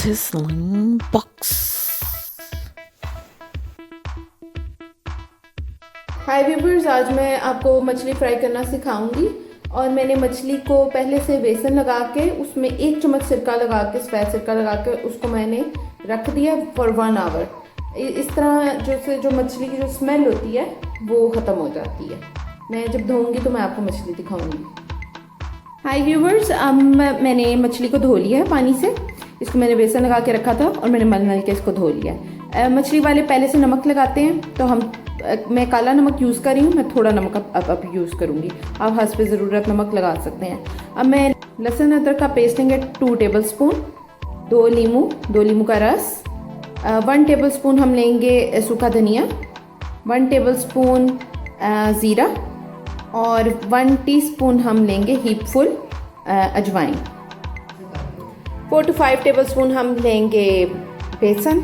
sizzling box. हाय viewers, आज मैं आपको मछली फ्राई करना सिखाऊंगी। और मैंने मछली को पहले से बेसन लगा के उसमें 1 चम्मच सिरका लगा के, सफ़ेद सिरका लगा के उसको मैंने रख दिया फॉर 1 आवर। इस तरह जो मछली की जो स्मेल होती है वो ख़त्म हो जाती है। मैं जब धोऊंगी तो मैं आपको मछली दिखाऊंगी। हाय व्यूवर्स, अब मैंने मछली को धो लिया है पानी से। इसको मैंने बेसन लगा के रखा था और मैंने मल के इसको धो लिया है। मछली वाले पहले से नमक लगाते हैं, तो मैं काला नमक यूज़ कर रही हूँ। मैं थोड़ा नमक अब यूज़ करूँगी, आप हस्ब ज़रूरत नमक लगा सकते हैं। अब मैं लहसुन अदरक का पेस्ट लेंगे 2 टेबल स्पून, 2 नींबू का रस, 1 टेबल स्पून हम लेंगे सूखा धनिया, 1 टेबल स्पून ज़ीरा और 1 टीस्पून हम लेंगे हीपफुल अजवाइन। 4 to 5 टेबल स्पून हम लेंगे बेसन,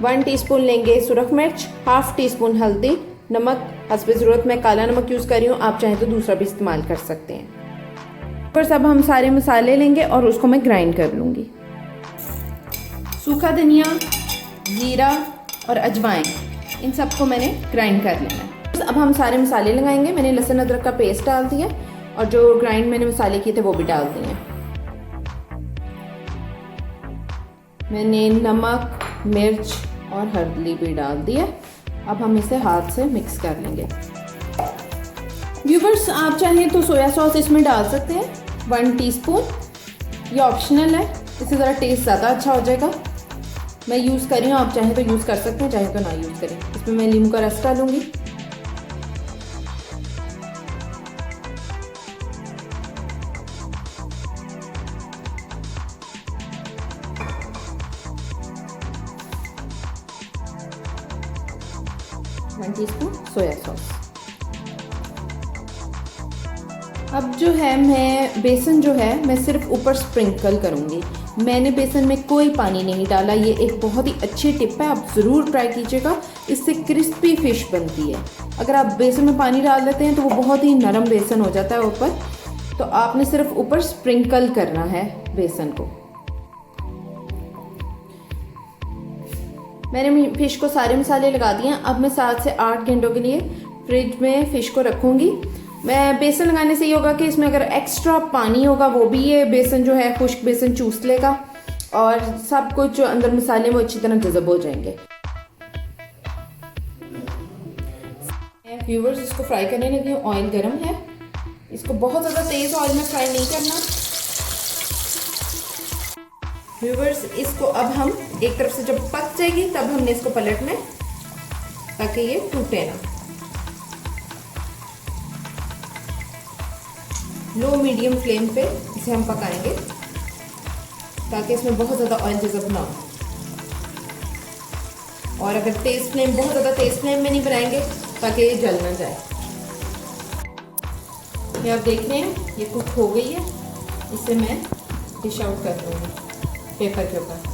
1 टीस्पून लेंगे सुरख मिर्च, हाफ टी स्पून हल्दी, नमक हस्ब ज़रूरत। मैं काला नमक यूज़ कर रही हूँ, आप चाहें तो दूसरा भी इस्तेमाल कर सकते हैं। पर सब हम सारे मसाले लेंगे और उसको मैं ग्राइंड कर लूँगी। सूखा धनिया, ज़ीरा और अजवाइन, इन सबको मैंने ग्राइंड कर लेना है। अब हम सारे मसाले लगाएंगे। मैंने लहसुन अदरक का पेस्ट डाल दिया और जो ग्राइंड मैंने मसाले किए थे वो भी डाल दिए। मैंने नमक, मिर्च और हल्दी भी डाल दिया। अब हम इसे हाथ से मिक्स कर लेंगे। व्यूवर्स, आप चाहें तो सोया सॉस इसमें डाल सकते हैं 1 टीस्पून, ये ऑप्शनल है, इससे ज़रा टेस्ट ज़्यादा अच्छा हो जाएगा। मैं यूज़ कर रही हूँ, आप चाहें तो यूज़ कर सकते हैं, चाहे तो ना यूज़ करें। इसमें मैं नींबू का रस डालूंगी। One teaspoon soya sauce. अब जो है मैं बेसन जो है मैं सिर्फ ऊपर स्प्रिंकल करूँगी। मैंने बेसन में कोई पानी नहीं डाला। ये एक बहुत ही अच्छी टिप है, आप ज़रूर ट्राई कीजिएगा। इससे क्रिस्पी फिश बनती है। अगर आप बेसन में पानी डाल देते हैं तो वो बहुत ही नरम बेसन हो जाता है ऊपर। तो आपने सिर्फ ऊपर स्प्रिंकल करना है बेसन को। मैंने फ़िश को सारे मसाले लगा दिए। अब मैं 7 से 8 घंटों के लिए फ्रिज में फ़िश को रखूँगी। मैं बेसन लगाने से ये होगा कि इसमें अगर एक्स्ट्रा पानी होगा वो भी ये बेसन जो है खुश्क बेसन चूस लेगा और सब कुछ जो अंदर मसाले वो अच्छी तरह जज़ब हो जाएंगे। व्यूवर्स, इसको फ्राई करने लगी हूँ। ऑयल गर्म है, इसको बहुत ज़्यादा तेज़ ऑयल में फ्राई नहीं करना। व्यूवर्स, इसको अब हम एक तरफ से जब पक जाएगी तब हमने इसको पलटना है ताकि ये टूटे ना। लो मीडियम फ्लेम पे इसे हम पकाएंगे ताकि इसमें बहुत ज़्यादा ऑयल जज़ब ना हो। और अगर तेज़ फ्लेम, बहुत ज़्यादा तेज़ फ्लेम में नहीं बनाएंगे ताकि ये जल ना जाए। ये आप देख रहे हैं ये कुक हो गई है। इसे मैं डिश आउट कर दूँगी पेपर के ऊपर।